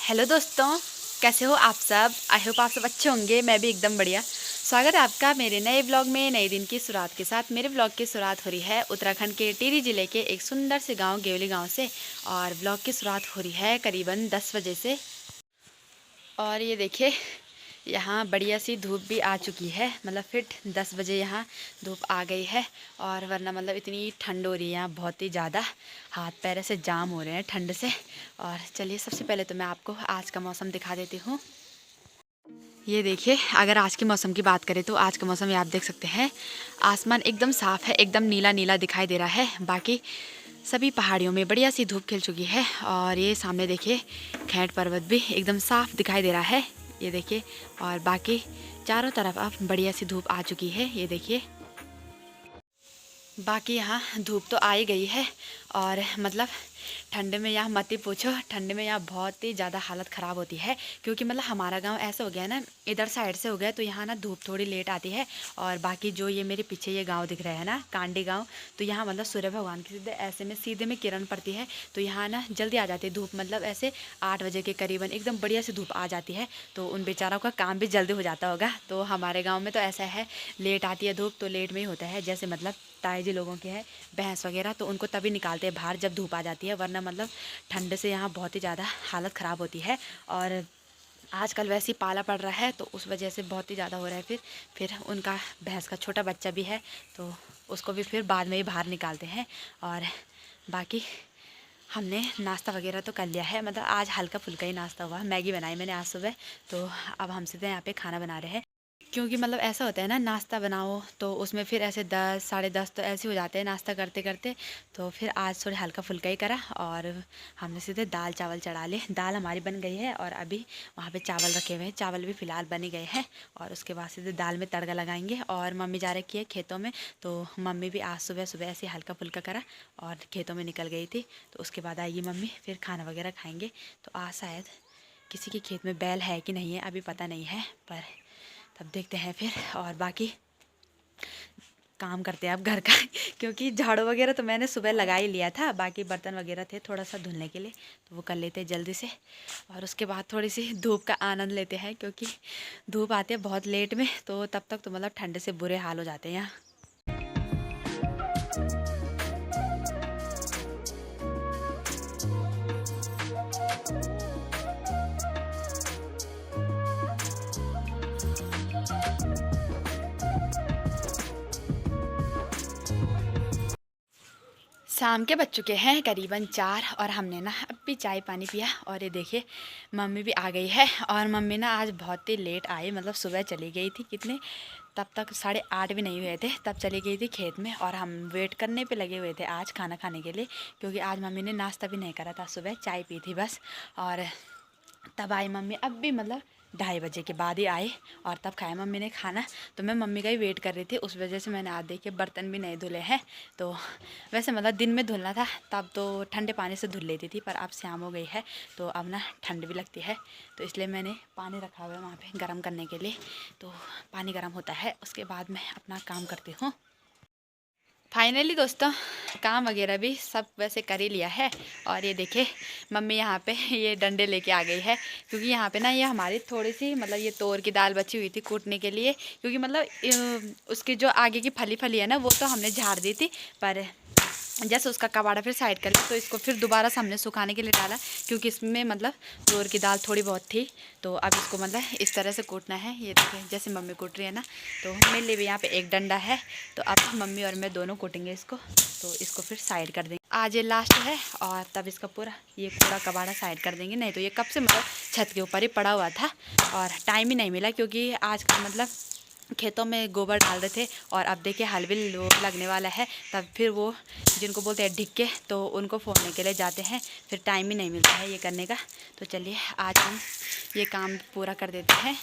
Hello दोस्तों, कैसे हो आप सब। आई होप आप सब अच्छे होंगे। मैं भी एकदम बढ़िया। स्वागत है आपका मेरे नए ब्लॉग में। नए दिन की शुरुआत के साथ मेरे ब्लॉग की शुरुआत हो रही है उत्तराखंड के टिहरी जिले के एक सुंदर से गांव गेवली गांव से। और ब्लॉग की शुरुआत हो रही है करीबन 10 बजे से। और ये देखिए, यहाँ बढ़िया सी धूप भी आ चुकी है। मतलब फिट 10 बजे यहाँ धूप आ गई है। और वरना मतलब इतनी ठंड हो रही है यहाँ, बहुत ही ज़्यादा। हाथ पैर से जाम हो रहे हैं ठंड से। और चलिए, सबसे पहले तो मैं आपको आज का मौसम दिखा देती हूँ। ये देखिए, अगर आज के मौसम की बात करें तो आज का मौसम ये आप देख सकते हैं। आसमान एकदम साफ़ है, एकदम नीला नीला दिखाई दे रहा है। बाकी सभी पहाड़ियों में बढ़िया सी धूप खिल चुकी है। और ये सामने देखिए, खैट पर्वत भी एकदम साफ़ दिखाई दे रहा है। ये देखिए, और बाकी चारों तरफ अब बढ़िया सी धूप आ चुकी है। ये देखिए, बाकी यहाँ धूप तो आ ही गई है। और मतलब ठंड में यहाँ मत ही पूछो, ठंड में यहाँ बहुत ही ज़्यादा हालत ख़राब होती है। क्योंकि मतलब हमारा गांव ऐसा हो गया ना, इधर साइड से हो गया, तो यहाँ ना धूप थोड़ी लेट आती है। और बाकी जो ये मेरे पीछे ये गांव दिख रहा है ना, कांडी गांव, तो यहाँ मतलब सूर्य भगवान की सीधे में किरण पड़ती है। तो यहाँ ना जल्दी आ जाती है धूप। मतलब ऐसे 8 बजे के करीबन एकदम बढ़िया सी धूप आ जाती है। तो उन बेचारों का काम भी जल्दी हो जाता होगा। तो हमारे गाँव में तो ऐसा है, लेट आती है धूप तो लेट में ही होता है। जैसे मतलब ताई जी लोगों के हैं भैंस वगैरह, तो उनको तभी निकालते हैं बाहर जब धूप आ जाती है। वरना मतलब ठंड से यहाँ बहुत ही ज़्यादा हालत ख़राब होती है। और आजकल वैसे ही पाला पड़ रहा है, तो उस वजह से बहुत ही ज़्यादा हो रहा है। फिर उनका भैंस का छोटा बच्चा भी है, तो उसको भी फिर बाद में ही बाहर निकालते हैं। और बाकी हमने नाश्ता वगैरह तो कर लिया है। मतलब आज हल्का फुल्का ही नाश्ता हुआ। मैगी बनाई मैंने आज सुबह। तो अब हम सीधे यहाँ पे खाना बना रहे हैं। क्योंकि मतलब ऐसा होता है ना, नाश्ता बनाओ तो उसमें फिर ऐसे 10 साढ़े 10 तो ऐसे हो जाते हैं नाश्ता करते करते। तो फिर आज थोड़ा हल्का फुल्का ही करा। और हमने सीधे दाल चावल चढ़ा लिए। दाल हमारी बन गई है और अभी वहाँ पे चावल रखे हुए हैं। चावल भी फ़िलहाल बन ही गए हैं। और उसके बाद सीधे दाल में तड़का लगाएंगे। और मम्मी जा रखी है खेतों में, तो मम्मी भी आज सुबह सुबह ऐसे हल्का फुल्का करा और खेतों में निकल गई थी। तो उसके बाद आएगी मम्मी, फिर खाना वगैरह खाएँगे। तो आज शायद किसी के खेत में बैल है कि नहीं है अभी पता नहीं है, पर तब देखते हैं फिर। और बाकी काम करते हैं अब घर का क्योंकि झाड़ू वगैरह तो मैंने सुबह लगा ही लिया था। बाकी बर्तन वगैरह थे थोड़ा सा धुलने के लिए, तो वो कर लेते हैं जल्दी से। और उसके बाद थोड़ी सी धूप का आनंद लेते हैं, क्योंकि धूप आती है बहुत लेट में, तो तब तक तो मतलब ठंड से बुरे हाल हो जाते हैं यहाँ। शाम के बज चुके हैं करीबन 4 और हमने ना अब भी चाय पानी पिया। और ये देखिए, मम्मी भी आ गई है। और मम्मी ना आज बहुत ही लेट आई। मतलब सुबह चली गई थी कितने, तब तक 8:30 भी नहीं हुए थे, तब चली गई थी खेत में। और हम वेट करने पे लगे हुए थे आज खाना खाने के लिए, क्योंकि आज मम्मी ने नाश्ता भी नहीं करा था, सुबह चाय पी थी बस। और तब आई मम्मी। अब भी मतलब 2:30 बजे के बाद ही आए और तब खाया मम्मी ने खाना। तो मैं मम्मी का ही वेट कर रही थी, उस वजह से मैंने आज देखे बर्तन भी नहीं धुले हैं। तो वैसे मतलब दिन में धुलना था तब तो ठंडे पानी से धुल लेती थी, पर अब शाम हो गई है तो अब ना ठंड भी लगती है। तो इसलिए मैंने पानी रखा हुआ है वहाँ पे गर्म करने के लिए। तो पानी गर्म होता है, उसके बाद मैं अपना काम करती हूँ। फाइनली दोस्तों, काम वगैरह भी सब वैसे कर ही लिया है। और ये देखिए, मम्मी यहाँ पे ये डंडे लेके आ गई है। क्योंकि यहाँ पे ना ये हमारी थोड़ी सी मतलब ये तोर की दाल बची हुई थी कूटने के लिए। क्योंकि मतलब उसकी जो आगे की फली फली है ना, वो तो हमने झाड़ दी थी, पर जैसे उसका कबाड़ा फिर साइड कर लिया, तो इसको फिर दोबारा से हमने सुखाने के लिए डाला। क्योंकि इसमें मतलब तोर की दाल थोड़ी बहुत थी। तो अब इसको मतलब इस तरह से कूटना है। ये देखिए जैसे मम्मी कूट रही है ना, तो मेरे लिए भी यहाँ पे एक डंडा है। तो अब मम्मी और मैं दोनों कूटेंगे इसको। तो इसको फिर साइड कर देंगे। आज ये लास्ट है और तब इसका पूरा ये पूरा कबाड़ा साइड कर देंगे। नहीं तो ये कब से मतलब छत के ऊपर ही पड़ा हुआ था और टाइम ही नहीं मिला, क्योंकि आज का मतलब खेतों में गोबर डाल रहे थे। और अब देखिए हल भी लगने वाला है, तब फिर वो जिनको बोलते हैं ढिक्के, तो उनको फोड़ने के लिए जाते हैं। फिर टाइम ही नहीं मिलता है ये करने का। तो चलिए आज हम ये काम पूरा कर देते हैं।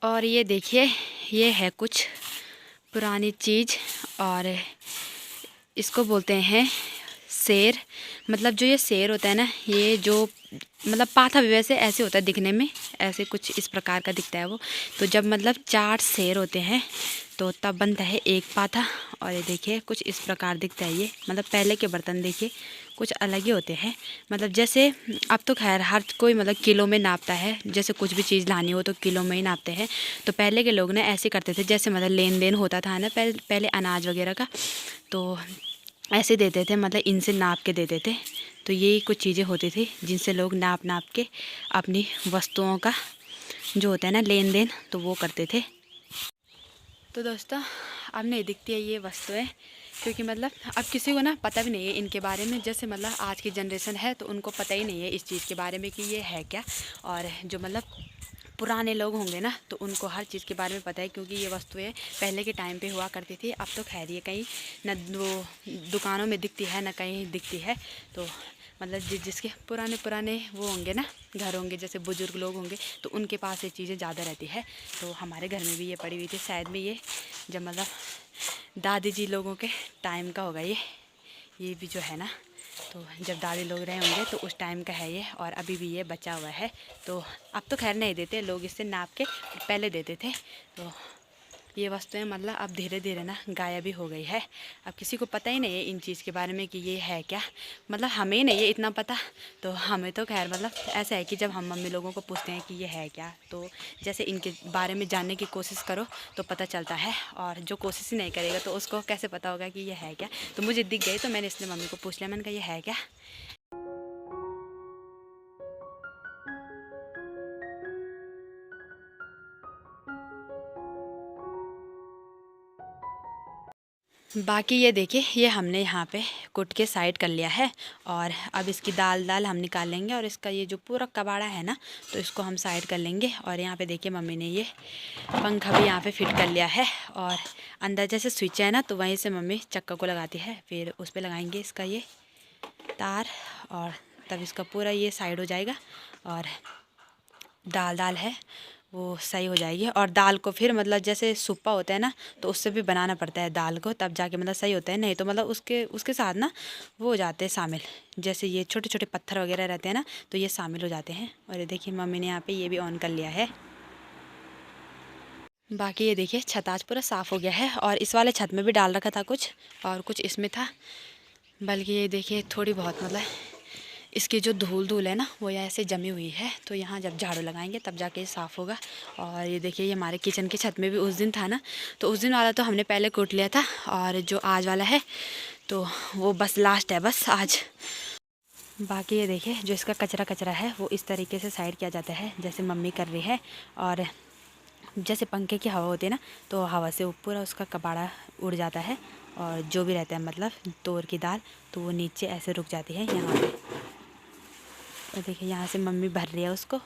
और ये देखिए, ये है कुछ पुरानी चीज़, और इसको बोलते हैं शेर। मतलब जो ये शेर होता है ना, ये जो मतलब पाथा भी वैसे ऐसे होता है दिखने में, ऐसे कुछ इस प्रकार का दिखता है वो। तो जब मतलब 4 शेर होते हैं तो तब बनता है एक पाथा। और ये देखिए कुछ इस प्रकार दिखता है ये। मतलब पहले के बर्तन देखिए कुछ अलग ही होते हैं। मतलब जैसे अब तो खैर हर कोई मतलब किलो में नापता है, जैसे कुछ भी चीज़ लानी हो तो किलो में ही नापते हैं। तो पहले के लोग ना ऐसे करते थे, जैसे मतलब लेन देन होता था ना पहले अनाज वगैरह का, तो ऐसे देते थे, मतलब इनसे नाप के देते थे। तो यही कुछ चीज़ें होती थी जिनसे लोग नाप नाप के अपनी वस्तुओं का जो होता है ना लेन देन, तो वो करते थे। तो दोस्तों अब नहीं दिखती है ये वस्तुएं, क्योंकि मतलब अब किसी को ना पता भी नहीं है इनके बारे में। जैसे मतलब आज की जनरेशन है तो उनको पता ही नहीं है इस चीज़ के बारे में कि ये है क्या। और जो मतलब पुराने लोग होंगे ना तो उनको हर चीज़ के बारे में पता है, क्योंकि ये वस्तुएं पहले के टाइम पे हुआ करती थी। अब तो खैर ये कहीं न वो दुकानों में दिखती है, न कहीं दिखती है। तो मतलब जिसके पुराने पुराने वो होंगे ना घर होंगे, जैसे बुज़ुर्ग लोग होंगे, तो उनके पास ये चीज़ें ज़्यादा रहती है। तो हमारे घर में भी ये पड़ी हुई थी, शायद में ये जब मतलब दादी जी लोगों के टाइम का होगा ये भी जो है ना। तो जब दादी लोग रहे होंगे तो उस टाइम का है ये, और अभी भी ये बचा हुआ है। तो अब तो खैर नहीं देते लोग, इससे नाप के पहले देते थे। तो ये वस्तुएं मतलब अब धीरे धीरे ना गायब ही हो गई है। अब किसी को पता ही नहीं है इन चीज़ के बारे में कि ये है क्या। मतलब हमें ही नहीं है इतना पता। तो हमें तो खैर मतलब ऐसा है कि जब हम मम्मी लोगों को पूछते हैं कि ये है क्या, तो जैसे इनके बारे में जानने की कोशिश करो तो पता चलता है, और जो कोशिश ही नहीं करेगा तो उसको कैसे पता होगा कि ये है क्या। तो मुझे दिख गई तो मैंने इसलिए मम्मी को पूछ लिया, मैंने कहा ये है क्या। बाकी ये देखिए, ये हमने यहाँ पे कुट के साइड कर लिया है, और अब इसकी दाल हम निकाल लेंगे, और इसका ये जो पूरा कबाड़ा है ना तो इसको हम साइड कर लेंगे। और यहाँ पे देखिए मम्मी ने ये पंखा भी यहाँ पे फिट कर लिया है, और अंदर जैसे स्विच है ना तो वहीं से मम्मी चक्का को लगाती है, फिर उस पर लगाएंगे इसका ये तार, और तब इसका पूरा ये साइड हो जाएगा, और दाल है वो सही हो जाएगी। और दाल को फिर मतलब जैसे सुप्पा होता है ना तो उससे भी बनाना पड़ता है दाल को, तब जाके मतलब सही होता है। नहीं तो मतलब उसके साथ ना वो हो जाते हैं शामिल, जैसे ये छोटे छोटे पत्थर वगैरह रहते हैं ना तो ये शामिल हो जाते हैं। और ये देखिए मम्मी ने यहाँ पे ये भी ऑन कर लिया है। बाकी ये देखिए छत आज पूरा साफ़ हो गया है, और इस वाले छत में भी डाल रखा था कुछ, और कुछ इसमें था। बल्कि ये देखिए थोड़ी बहुत मतलब इसकी जो धूल है ना वो यहाँ ऐसे जमी हुई है, तो यहाँ जब झाड़ू लगाएंगे तब जाके ये साफ़ होगा। और ये देखिए ये हमारे किचन की छत में भी उस दिन था ना, तो उस दिन वाला तो हमने पहले कूट लिया था, और जो आज वाला है तो वो बस लास्ट है बस आज। बाकी ये देखिए जो इसका कचरा है वो इस तरीके से साइड किया जाता है जैसे मम्मी कर रही है। और जैसे पंखे की हवा होती है ना तो हवा से पूरा उसका कबाड़ा उड़ जाता है, और जो भी रहता है मतलब तोर की दाल तो वो नीचे ऐसे रुक जाती है यहाँ पे। और देखिए यहाँ से मम्मी भर रही है उसको,